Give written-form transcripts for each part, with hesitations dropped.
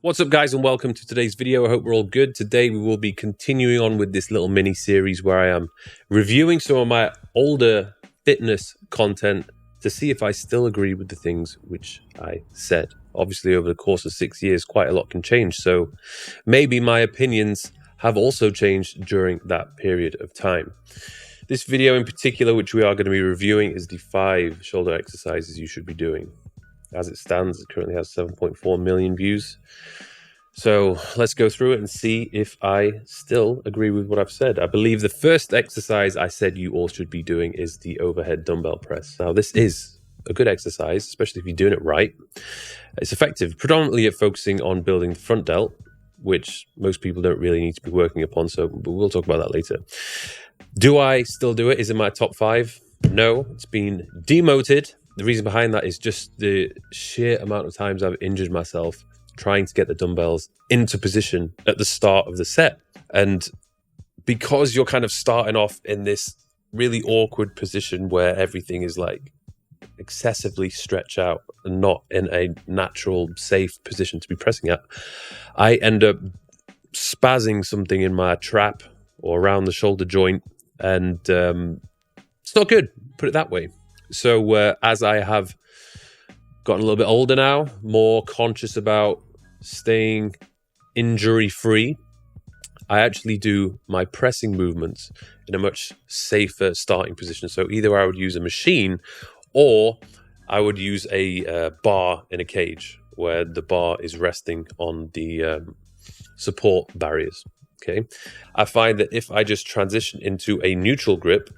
What's up, guys, and welcome to today's video. I hope we're all good. Today we will be continuing on with this little mini series where I am reviewing some of my older fitness content to see if I still agree with the things which I said. Obviously, over the course of 6 years, quite a lot can change, so maybe my opinions have also changed during that period of time. This video in particular, which we are going to be reviewing, is the 5 shoulder exercises you should be doing. As it stands, it currently has 7.4 million views. So let's go through it and see if I still agree with what I've said. I believe the first exercise I said you all should be doing is the overhead dumbbell press. Now, this is a good exercise, especially if you're doing it right. It's effective, predominantly at focusing on building the front delt, which most people don't really need to be working upon, so we'll talk about that later. Do I still do it? Is it my top 5? No, it's been demoted. The reason behind that is just the sheer amount of times I've injured myself trying to get the dumbbells into position at the start of the set. And because you're kind of starting off in this really awkward position where everything is like excessively stretched out and not in a natural, safe position to be pressing at, I end up spazzing something in my trap or around the shoulder joint, and it's not good, put it that way. So as I have gotten a little bit older now, more conscious about staying injury-free, I actually do my pressing movements in a much safer starting position. So either I would use a machine or I would use a bar in a cage where the bar is resting on the support barriers. Okay, I find that if I just transition into a neutral grip,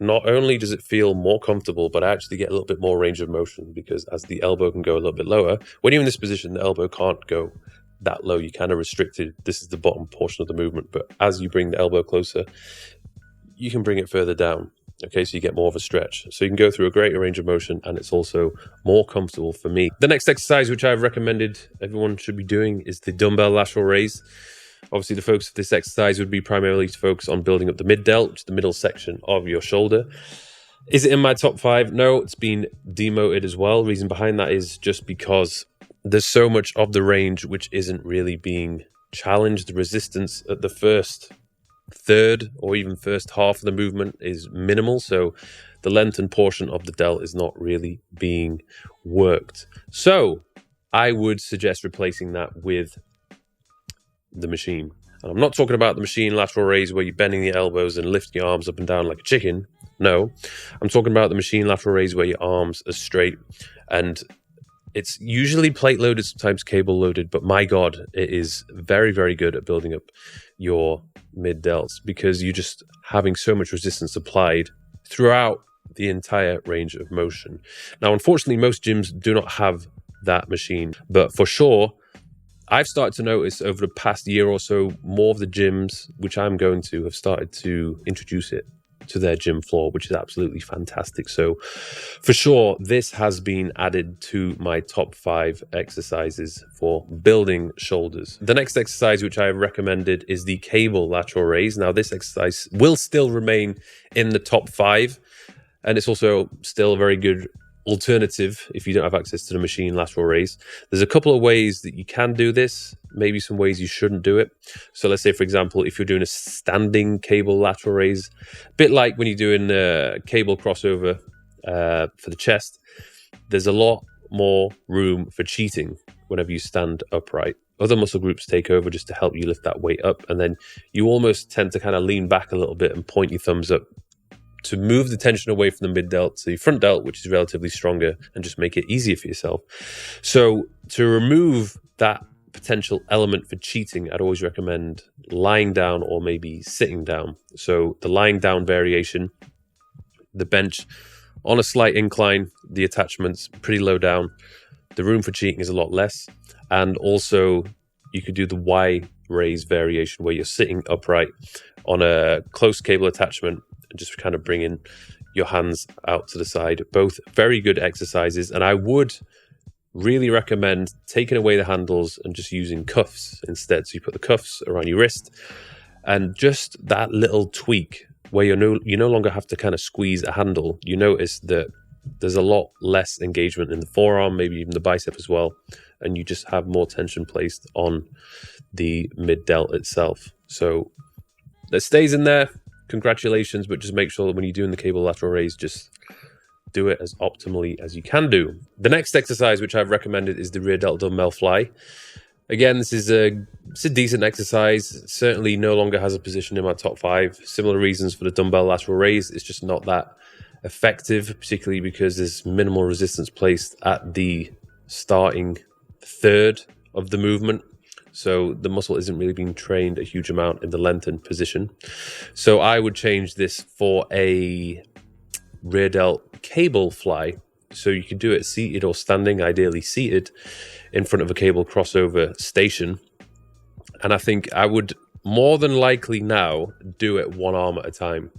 not only does it feel more comfortable, but I actually get a little bit more range of motion, because as the elbow can go a little bit lower, when you're in this position, the elbow can't go that low. You're kind of restricted. This is the bottom portion of the movement. But as you bring the elbow closer, you can bring it further down. Okay, so you get more of a stretch. So you can go through a greater range of motion, and it's also more comfortable for me. The next exercise, which I've recommended everyone should be doing, is the dumbbell lateral raise. Obviously, the focus of this exercise would be primarily to focus on building up the mid delt, which is the middle section of your shoulder. Is it in my top 5? No, it's been demoted as well. Reason behind that is just because there's so much of the range which isn't really being challenged. The resistance at the first third or even first half of the movement is minimal, so the length and portion of the delt is not really being worked. So I would suggest replacing that with the machine. And I'm not talking about the machine lateral raise where you're bending the elbows and lifting your arms up and down like a chicken. No, I'm talking about the machine lateral raise where your arms are straight, and it's usually plate loaded, sometimes cable loaded, but my God, it is very, very good at building up your mid delts because you're just having so much resistance applied throughout the entire range of motion. Now, unfortunately, most gyms do not have that machine, but for sure, I've started to notice over the past year or so, more of the gyms which I'm going to have started to introduce it to their gym floor, which is absolutely fantastic. So for sure, this has been added to my top 5 exercises for building shoulders. The next exercise which I recommended is the cable lateral raise. Now, this exercise will still remain in the top 5, and it's also still a very good alternative if you don't have access to the machine lateral raise. There's a couple of ways that you can do this, maybe some ways you shouldn't do it. So let's say, for example, if you're doing a standing cable lateral raise, a bit like when you're doing a cable crossover for the chest, there's a lot more room for cheating whenever you stand upright. Other muscle groups take over just to help you lift that weight up, and then you almost tend to kind of lean back a little bit and point your thumbs up to move the tension away from the mid delt to your front delt, which is relatively stronger, and just make it easier for yourself. So to remove that potential element for cheating, I'd always recommend lying down or maybe sitting down. So the lying down variation, the bench on a slight incline, the attachment's pretty low down. The room for cheating is a lot less. And also you could do the Y raise variation where you're sitting upright on a close cable attachment and just kind of bringing your hands out to the side. Both very good exercises, and I would really recommend taking away the handles and just using cuffs instead. So you put the cuffs around your wrist, and just that little tweak where you no longer have to kind of squeeze a handle. You notice that there's a lot less engagement in the forearm, maybe even the bicep as well, and you just have more tension placed on the mid delt itself. So that stays in there. Congratulations, but just make sure that when you're doing the cable lateral raise, just do it as optimally as you can do. The next exercise which I've recommended is the rear delt dumbbell fly. Again, this is a decent exercise. Certainly no longer has a position in my top 5. Similar reasons for the dumbbell lateral raise. It's just not that effective, particularly because there's minimal resistance placed at the starting third of the movement. So the muscle isn't really being trained a huge amount in the lengthened position. So I would change this for a rear delt cable fly. So you can do it seated or standing, ideally seated in front of a cable crossover station. And I think I would more than likely now do it one arm at a time.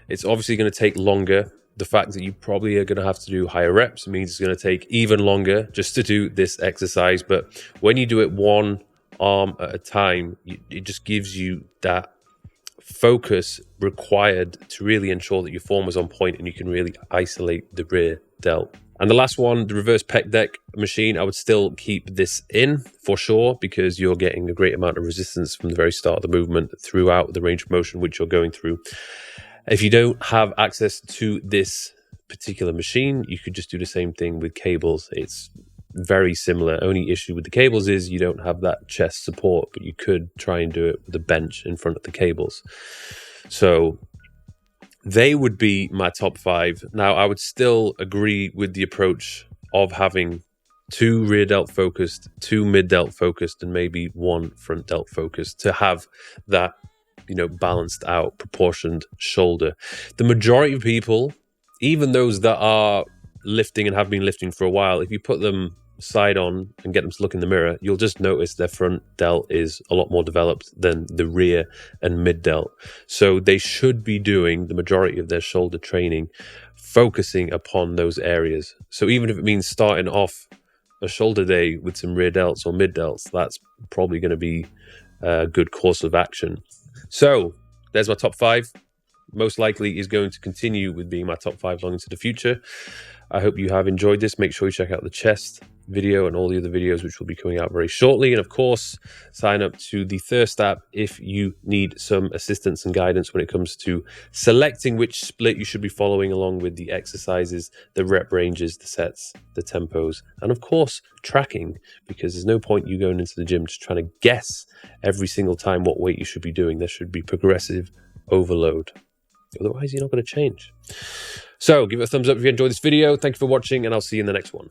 It's obviously going to take longer. The fact that you probably are going to have to do higher reps means it's going to take even longer just to do this exercise. But when you do it one arm at a time, it just gives you that focus required to really ensure that your form is on point and you can really isolate the rear delt. And the last one, the reverse pec deck machine, I would still keep this in for sure, because you're getting a great amount of resistance from the very start of the movement throughout the range of motion which you're going through. If you don't have access to this particular machine, you could just do the same thing with cables. It's very similar. Only issue with the cables is you don't have that chest support, but you could try and do it with a bench in front of the cables. So they would be my top 5. Now, I would still agree with the approach of having 2 rear delt focused, 2 mid delt focused, and maybe 1 front delt focused to have that, balanced out, proportioned shoulder. The majority of people, even those that are lifting and have been lifting for a while, if you put them side on and get them to look in the mirror, you'll just notice their front delt is a lot more developed than the rear and mid delt. So they should be doing the majority of their shoulder training focusing upon those areas. So even if it means starting off a shoulder day with some rear delts or mid delts, that's probably going to be a good course of action. So there's my top 5. Most likely is going to continue with being my top 5 long into the future. I hope you have enjoyed this. Make sure you check out the chest video and all the other videos which will be coming out very shortly. And of course, sign up to the Thirst app if you need some assistance and guidance when it comes to selecting which split you should be following along with the exercises, the rep ranges, the sets, the tempos, and of course, tracking, because there's no point you going into the gym just trying to guess every single time what weight you should be doing. There should be progressive overload. Otherwise, you're not going to change. So give it a thumbs up if you enjoyed this video. Thank you for watching, and I'll see you in the next one.